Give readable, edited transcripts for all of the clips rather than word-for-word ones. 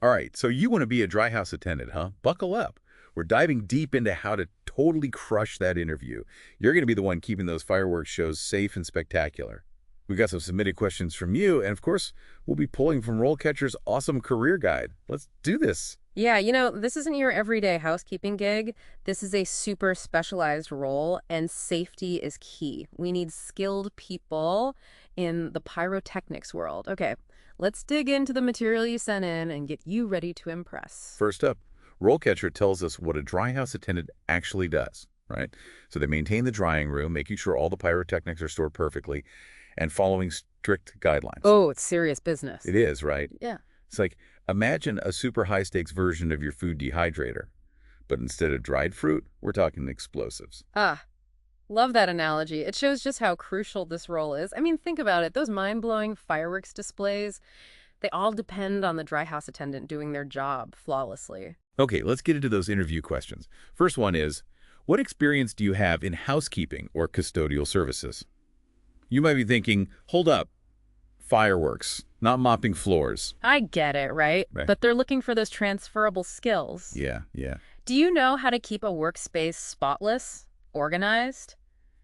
All right, so you want to be a dry house attendant, huh? Buckle up. We're diving deep into how to totally crush that interview. You're going to be the one keeping those fireworks shows safe and spectacular. We got some submitted questions from you, and of course, we'll be pulling from RoleCatcher's awesome career guide. Let's do this. Yeah, this isn't your everyday housekeeping gig. This is a super specialized role, and safety is key. We need skilled people in the pyrotechnics world. Okay, let's dig into the material you sent in and get you ready to impress. First up, RoleCatcher tells us what a dry house attendant actually does, right? So they maintain the drying room, making sure all the pyrotechnics are stored perfectly, and following strict guidelines. Oh, it's serious business. It is, right? Yeah. It's like, imagine a super high-stakes version of your food dehydrator. But instead of dried fruit, we're talking explosives. Ah, love that analogy. It shows just how crucial this role is. I mean, think about it. Those mind-blowing fireworks displays, they all depend on the dry house attendant doing their job flawlessly. Okay, let's get into those interview questions. First one is, what experience do you have in housekeeping or custodial services? You might be thinking, hold up, fireworks, not mopping floors. I get it, right? Right. But they're looking for those transferable skills. Yeah. Do you know how to keep a workspace spotless, organized?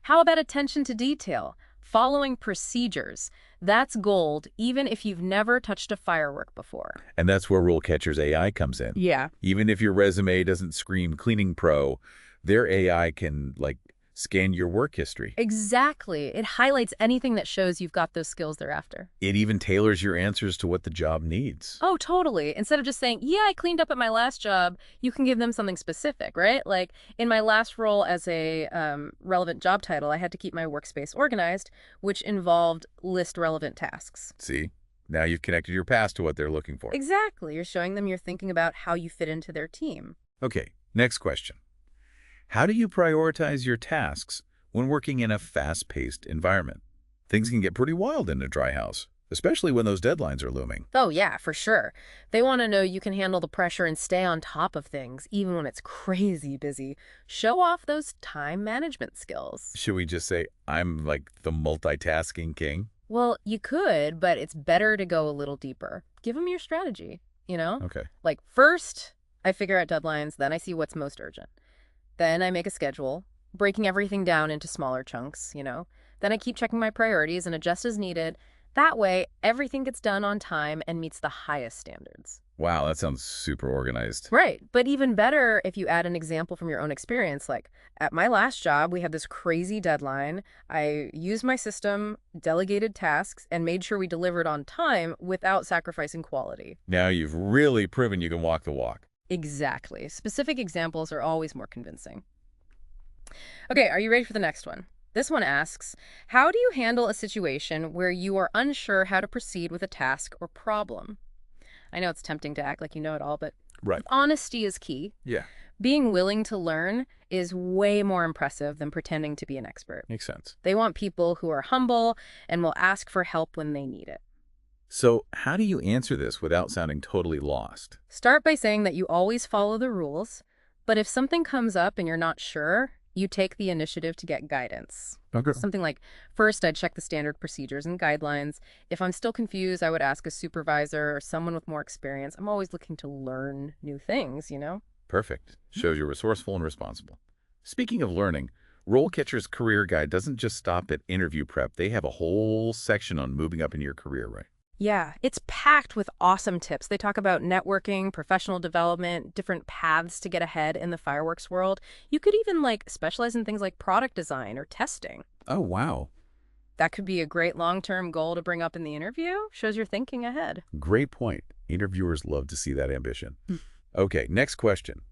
How about attention to detail? Following procedures. That's gold, even if you've never touched a firework before. And that's where RoleCatcher's AI comes in. Yeah. Even if your resume doesn't scream cleaning pro, their AI can, scan your work history. Exactly. It highlights anything that shows you've got those skills they're after. It even tailors your answers to what the job needs. Oh, totally. Instead of just saying, yeah, I cleaned up at my last job, you can give them something specific, right? Like in my last role as a relevant job title, I had to keep my workspace organized, which involved list relevant tasks. See? Now you've connected your past to what they're looking for. Exactly. You're showing them you're thinking about how you fit into their team. Okay, next question. How do you prioritize your tasks when working in a fast-paced environment? Things can get pretty wild in a dry house, especially when those deadlines are looming. Oh, yeah, for sure. They want to know you can handle the pressure and stay on top of things, even when it's crazy busy. Show off those time management skills. Should we just say, I'm like the multitasking king? Well, you could, but it's better to go a little deeper. Give them your strategy, Okay. Like, first, I figure out deadlines, then I see what's most urgent. Then I make a schedule, breaking everything down into smaller chunks, Then I keep checking my priorities and adjust as needed. That way, everything gets done on time and meets the highest standards. Wow, that sounds super organized. Right, but even better if you add an example from your own experience. Like, at my last job, we had this crazy deadline. I used my system, delegated tasks, and made sure we delivered on time without sacrificing quality. Now you've really proven you can walk the walk. Exactly. Specific examples are always more convincing. Okay, are you ready for the next one? This one asks, how do you handle a situation where you are unsure how to proceed with a task or problem? I know it's tempting to act like you know it all, but Right. honesty is key. Yeah, Being willing to learn is way more impressive than pretending to be an expert. makes sense. They want people who are humble and will ask for help when they need it. So how do you answer this without sounding totally lost? Start by saying that you always follow the rules, but if something comes up and you're not sure, you take the initiative to get guidance. Okay. Something like, first, I'd check the standard procedures and guidelines. If I'm still confused, I would ask a supervisor or someone with more experience. I'm always looking to learn new things, Perfect. Shows you're resourceful and responsible. Speaking of learning, RoleCatcher's career guide doesn't just stop at interview prep. They have a whole section on moving up in your career, right? Yeah, it's packed with awesome tips. They talk about networking, professional development, different paths to get ahead in the fireworks world. You could even specialize in things like product design or testing. Oh, wow. That could be a great long-term goal to bring up in the interview. Shows you're thinking ahead. Great point. Interviewers love to see that ambition. Okay, next question.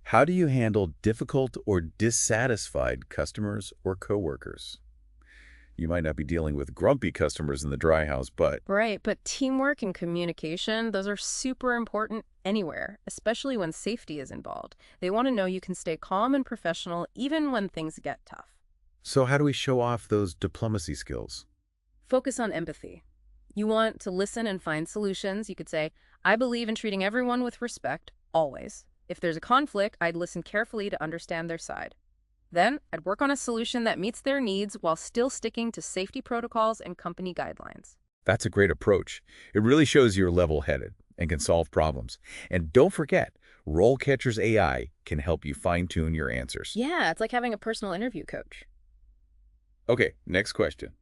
How do you handle difficult or dissatisfied customers or coworkers? You might not be dealing with grumpy customers in the dry house, but Right, but teamwork and communication, those are super important anywhere, especially when safety is involved. They want to know you can stay calm and professional even when things get tough. so how do we show off those diplomacy skills? Focus on empathy. You want to listen and find solutions. You could say, I believe in treating everyone with respect, always. If there's a conflict, I'd listen carefully to understand their side. Then, I'd work on a solution that meets their needs while still sticking to safety protocols and company guidelines. That's a great approach. It really shows you're level-headed. and can solve problems. And don't forget, RoleCatcher's AI can help you fine-tune your answers. Yeah, it's like having a personal interview coach. Okay, next question.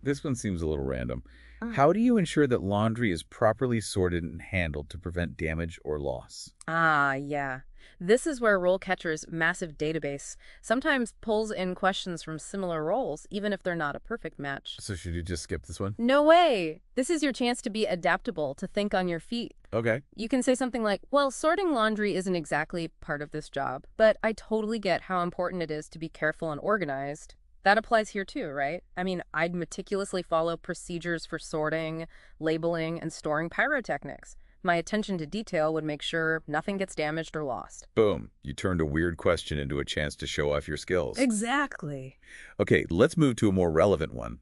This one seems a little random. Mm. How do you ensure that laundry is properly sorted and handled to prevent damage or loss? Ah, yeah. This is where RoleCatcher's massive database sometimes pulls in questions from similar roles, even if they're not a perfect match. So should you just skip this one? No way! This is your chance to be adaptable, to think on your feet. Okay. You can say something like, well, sorting laundry isn't exactly part of this job, but I totally get how important it is to be careful and organized. That applies here too, right? I mean, I'd meticulously follow procedures for sorting, labeling, and storing pyrotechnics. My attention to detail would make sure nothing gets damaged or lost. Boom. You turned a weird question into a chance to show off your skills. Exactly. Okay, let's move to a more relevant one.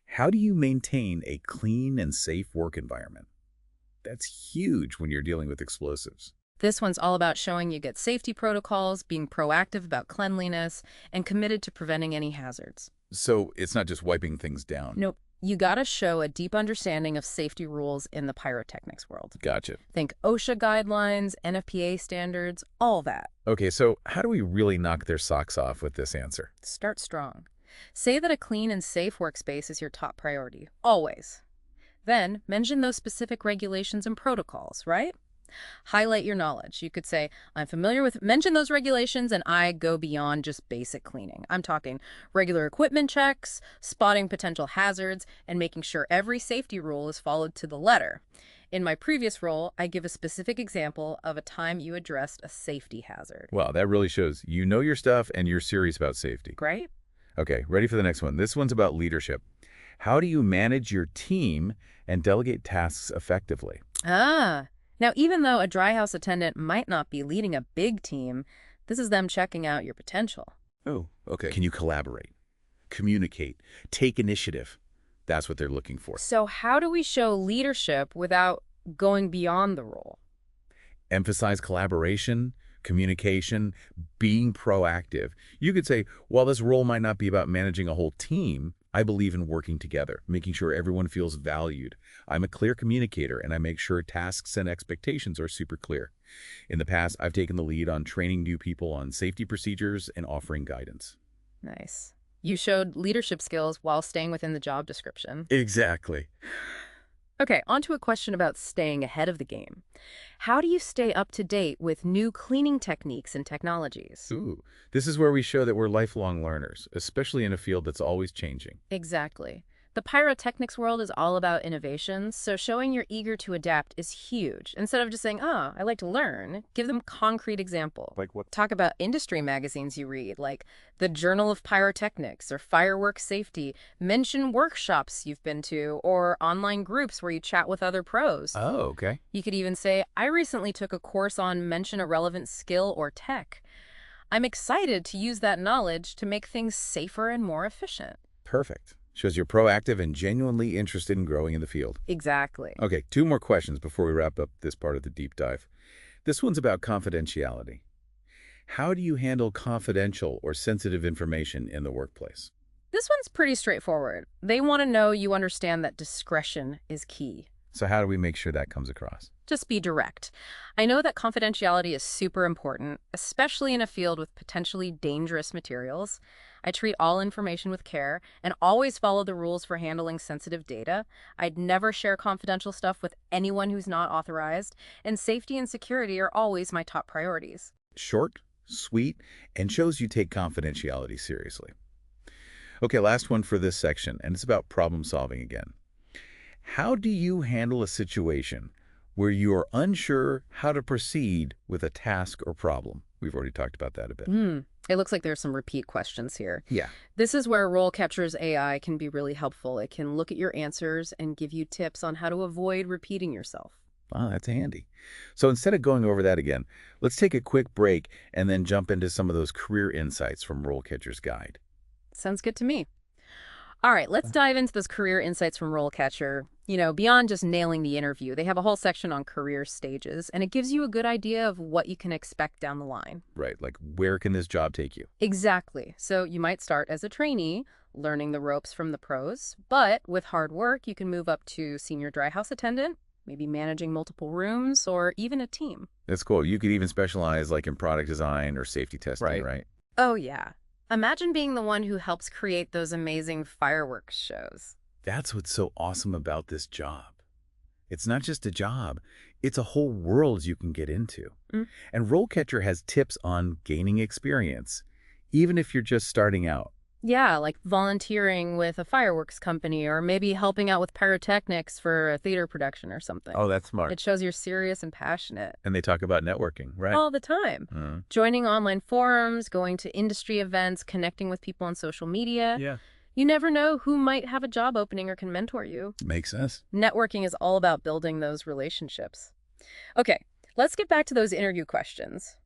How do you maintain a clean and safe work environment? That's huge when you're dealing with explosives. This one's all about showing you get safety protocols, being proactive about cleanliness, and committed to preventing any hazards. So it's not just wiping things down. Nope. You gotta show a deep understanding of safety rules in the pyrotechnics world. Gotcha. Think OSHA guidelines, NFPA standards, all that. Okay, so how do we really knock their socks off with this answer? Start strong. Say that a clean and safe workspace is your top priority, always. Then mention those specific regulations and protocols, right? Highlight your knowledge. You could say, mention those regulations, and I go beyond just basic cleaning. I'm talking regular equipment checks, spotting potential hazards, and making sure every safety rule is followed to the letter. In my previous role, I give a specific example of a time you addressed a safety hazard. Wow, that really shows you know your stuff and you're serious about safety. Right? Okay, ready for the next one. This one's about leadership. How do you manage your team and delegate tasks effectively? Now, even though a dry house attendant might not be leading a big team, this is them checking out your potential. Oh, okay. Can you collaborate, communicate, take initiative? That's what they're looking for. So how do we show leadership without going beyond the role? Emphasize collaboration, communication, being proactive. You could say, while this role might not be about managing a whole team, I believe in working together, making sure everyone feels valued. I'm a clear communicator, and I make sure tasks and expectations are super clear. In the past, I've taken the lead on training new people on safety procedures and offering guidance. Nice. You showed leadership skills while staying within the job description. Exactly. Okay, on to a question about staying ahead of the game. How do you stay up to date with new cleaning techniques and technologies? Ooh, this is where we show that we're lifelong learners, especially in a field that's always changing. Exactly. The pyrotechnics world is all about innovations, so showing you're eager to adapt is huge. Instead of just saying, oh, I like to learn, give them concrete example. Like what? Talk about industry magazines you read, like the Journal of Pyrotechnics or Fireworks Safety. Mention workshops you've been to or online groups where you chat with other pros. Oh, okay. You could even say, I recently took a course on mention a relevant skill or tech. I'm excited to use that knowledge to make things safer and more efficient. Perfect. Shows you're proactive and genuinely interested in growing in the field. Exactly. Okay, 2 more questions before we wrap up this part of the deep dive. This one's about confidentiality. How do you handle confidential or sensitive information in the workplace? This one's pretty straightforward. They want to know you understand that discretion is key. So how do we make sure that comes across? Just be direct. I know that confidentiality is super important, especially in a field with potentially dangerous materials. I treat all information with care and always follow the rules for handling sensitive data. I'd never share confidential stuff with anyone who's not authorized, and safety and security are always my top priorities. Short, sweet, and shows you take confidentiality seriously. Okay, last one for this section, and it's about problem solving again. How do you handle a situation where you are unsure how to proceed with a task or problem? We've already talked about that a bit. It looks like there's some repeat questions here. Yeah. This is where RoleCatcher's AI can be really helpful. It can look at your answers and give you tips on how to avoid repeating yourself. Wow, that's handy. So instead of going over that again, let's take a quick break and then jump into some of those career insights from RoleCatcher's guide. Sounds good to me. All right, let's dive into those career insights from RoleCatcher. You know, beyond just nailing the interview, they have a whole section on career stages, and it gives you a good idea of what you can expect down the line. Right, like where can this job take you? Exactly. So you might start as a trainee, learning the ropes from the pros, but with hard work, you can move up to senior dry house attendant, maybe managing multiple rooms, or even a team. That's cool. You could even specialize like in product design or safety testing, Right. right? Oh, yeah. Imagine being the one who helps create those amazing fireworks shows. That's what's so awesome about this job. It's not just a job, it's a whole world you can get into. Mm. And RoleCatcher has tips on gaining experience, even if you're just starting out. Yeah, like volunteering with a fireworks company or maybe helping out with pyrotechnics for a theater production or something. Oh, that's smart. It shows you're serious and passionate. And they talk about networking, right? All the time. Mhm. Joining online forums, going to industry events, connecting with people on social media. Yeah. You never know who might have a job opening or can mentor you. Makes sense. Networking is all about building those relationships. Okay, let's get back to those interview questions.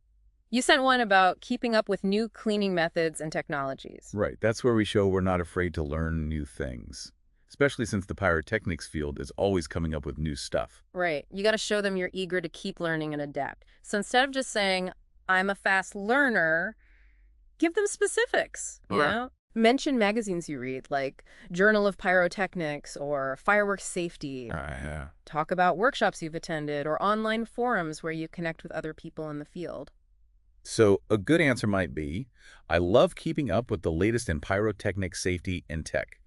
You sent one about keeping up with new cleaning methods and technologies. Right. That's where we show we're not afraid to learn new things, especially since the pyrotechnics field is always coming up with new stuff. Right. You got to show them you're eager to keep learning and adapt. So instead of just saying, I'm a fast learner, give them specifics, you Sure. know? Mention magazines you read, like Journal of Pyrotechnics or Fireworks Safety. Yeah. Talk about workshops you've attended or online forums where you connect with other people in the field. So a good answer might be, I love keeping up with the latest in pyrotechnic safety and tech.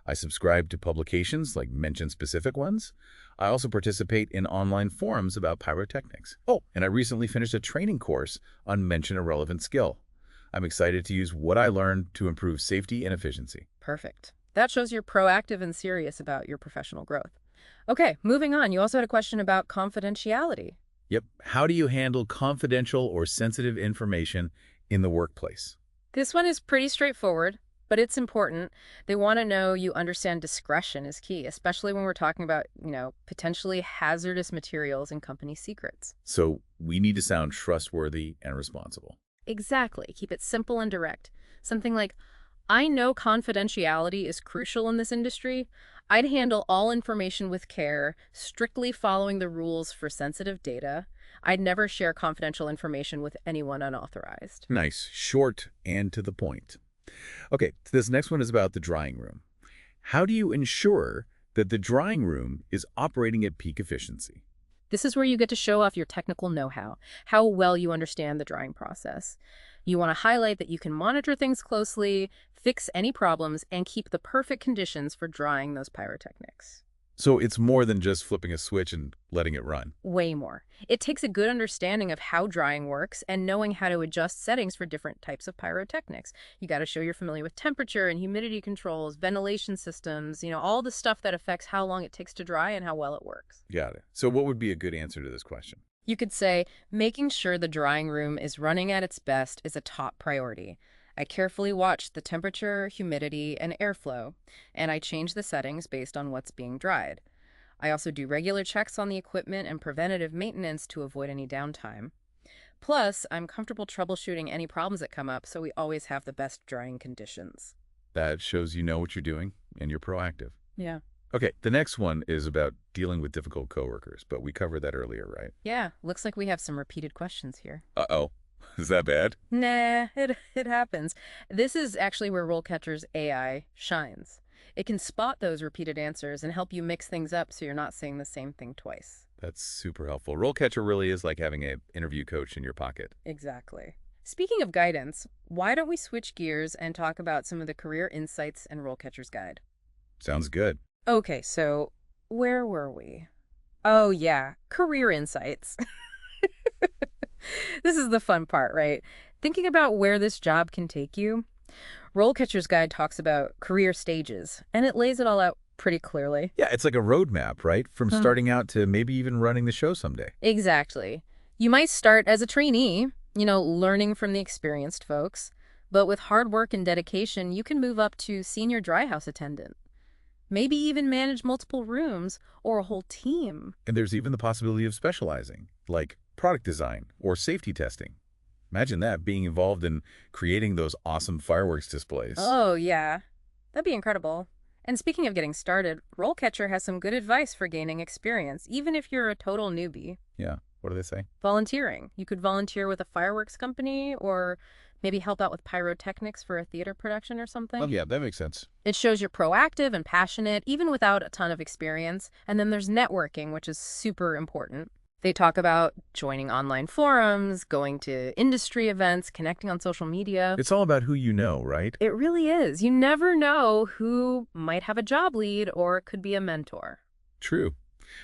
I subscribe to publications, like mention specific ones. I also participate in online forums about pyrotechnics. Oh, and I recently finished a training course on mention a relevant skill. I'm excited to use what I learned to improve safety and efficiency. Perfect. That shows you're proactive and serious about your professional growth. Okay, moving on. You also had a question about confidentiality. Yep. How do you handle confidential or sensitive information in the workplace? This one is pretty straightforward, but it's important. They want to know you understand discretion is key, especially when we're talking about, potentially hazardous materials and company secrets. So we need to sound trustworthy and responsible. Exactly. Keep it simple and direct. Something like, I know confidentiality is crucial in this industry. I'd handle all information with care, strictly following the rules for sensitive data. I'd never share confidential information with anyone unauthorized. Nice, short, and to the point. Okay, so this next one is about the drying room. How do you ensure that the drying room is operating at peak efficiency? This is where you get to show off your technical know-how, how well you understand the drying process. You want to highlight that you can monitor things closely, fix any problems, and keep the perfect conditions for drying those pyrotechnics. So it's more than just flipping a switch and letting it run. Way more. It takes a good understanding of how drying works and knowing how to adjust settings for different types of pyrotechnics. You got to show you're familiar with temperature and humidity controls, ventilation systems, all the stuff that affects how long it takes to dry and how well it works. Got it. So what would be a good answer to this question? You could say, making sure the drying room is running at its best is a top priority. I carefully watch the temperature, humidity, and airflow, and I change the settings based on what's being dried. I also do regular checks on the equipment and preventative maintenance to avoid any downtime. Plus, I'm comfortable troubleshooting any problems that come up, so we always have the best drying conditions. That shows you know what you're doing and you're proactive. Yeah. Okay, the next one is about dealing with difficult coworkers, but we covered that earlier, right? Yeah, looks like we have some repeated questions here. Uh-oh. Is that bad? Nah, it happens. This is actually where RoleCatcher's AI shines. It can spot those repeated answers and help you mix things up so you're not saying the same thing twice. That's super helpful. RoleCatcher really is like having an interview coach in your pocket. Exactly. Speaking of guidance, why don't we switch gears and talk about some of the career insights in RoleCatcher's guide? Sounds good. Okay, so where were we? Oh, yeah, career insights. This is the fun part, right? Thinking about where this job can take you. RoleCatcher's guide talks about career stages, and it lays it all out pretty clearly. Yeah, it's like a roadmap, right? From starting out to maybe even running the show someday. Exactly. You might start as a trainee, learning from the experienced folks, but with hard work and dedication, you can move up to senior dry house attendant. Maybe even manage multiple rooms or a whole team. And there's even the possibility of specializing, like product design or safety testing. Imagine that, being involved in creating those awesome fireworks displays. Oh, yeah. That'd be incredible. And speaking of getting started, RoleCatcher has some good advice for gaining experience, even if you're a total newbie. Yeah, what do they say? Volunteering. You could volunteer with a fireworks company or Maybe help out with pyrotechnics for a theater production or something. Oh, yeah, that makes sense. It shows you're proactive and passionate, even without a ton of experience. And then there's networking, which is super important. They talk about joining online forums, going to industry events, connecting on social media. It's all about who you know, right? It really is. You never know who might have a job lead or could be a mentor. True.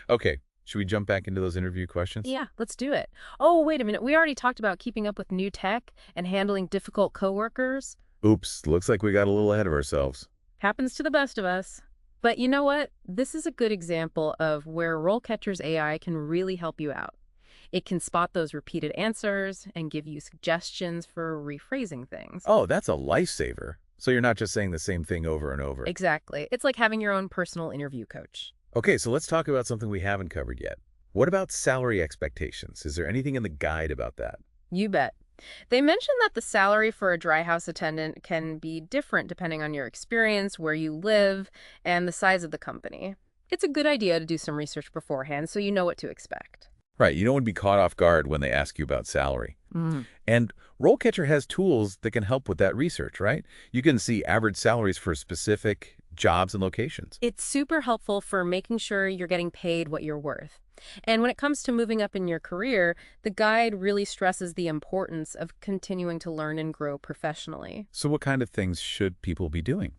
Okay, should we jump back into those interview questions? Yeah, let's do it. Oh, wait a minute. We already talked about keeping up with new tech and handling difficult coworkers. Oops, looks like we got a little ahead of ourselves. Happens to the best of us. But you know what? This is a good example of where RoleCatcher's AI can really help you out. It can spot those repeated answers and give you suggestions for rephrasing things. Oh, that's a lifesaver. So you're not just saying the same thing over and over. Exactly. It's like having your own personal interview coach. Okay, so let's talk about something we haven't covered yet. What about salary expectations? Is there anything in the guide about that? You bet. They mention that the salary for a dry house attendant can be different depending on your experience, where you live, and the size of the company. It's a good idea to do some research beforehand so you know what to expect. Right, you don't want to be caught off guard when they ask you about salary. And RoleCatcher has tools that can help with that research, right? You can see average salaries for specific jobs and locations. It's super helpful for making sure you're getting paid what you're worth. And when it comes to moving up in your career, the guide really stresses the importance of continuing to learn and grow professionally. So what kind of things should people be doing?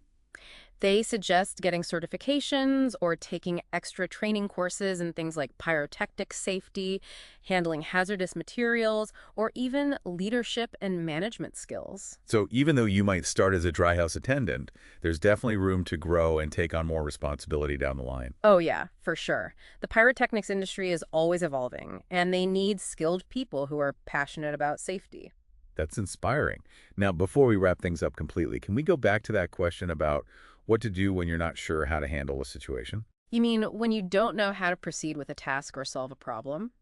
They suggest getting certifications or taking extra training courses in things like pyrotechnic safety, handling hazardous materials, or even leadership and management skills. So even though you might start as a dry house attendant, there's definitely room to grow and take on more responsibility down the line. Oh yeah, for sure. The pyrotechnics industry is always evolving, and they need skilled people who are passionate about safety. That's inspiring. Now, before we wrap things up completely, can we go back to that question about what to do when you're not sure how to handle a situation? You mean when you don't know how to proceed with a task or solve a problem?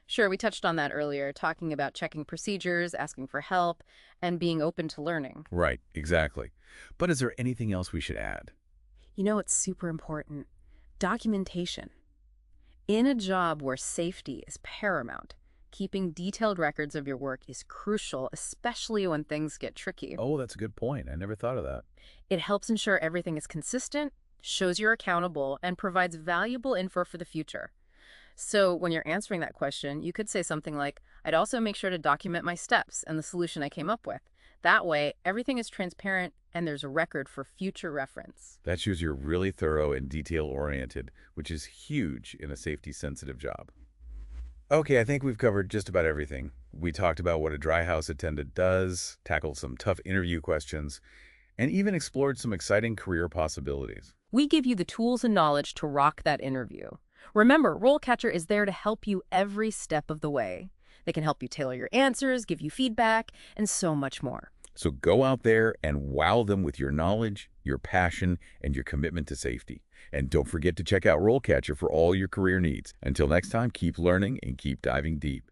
Sure, we touched on that earlier, talking about checking procedures, asking for help, and being open to learning. Right, exactly. But is there anything else we should add? You know, it's super important. Documentation. In a job where safety is paramount, keeping detailed records of your work is crucial, especially when things get tricky. Oh, that's a good point. I never thought of that. It helps ensure everything is consistent, shows you're accountable, and provides valuable info for the future. So when you're answering that question, you could say something like, I'd also make sure to document my steps and the solution I came up with. That way, everything is transparent and there's a record for future reference. That shows you're really thorough and detail-oriented, which is huge in a safety-sensitive job. Okay, I think we've covered just about everything. We talked about what a dry house attendant does, tackled some tough interview questions, and even explored some exciting career possibilities. We give you the tools and knowledge to rock that interview. Remember, RoleCatcher is there to help you every step of the way. They can help you tailor your answers, give you feedback, and so much more. So go out there and wow them with your knowledge, your passion, and your commitment to safety. And don't forget to check out RoleCatcher for all your career needs. Until next time, keep learning and keep diving deep.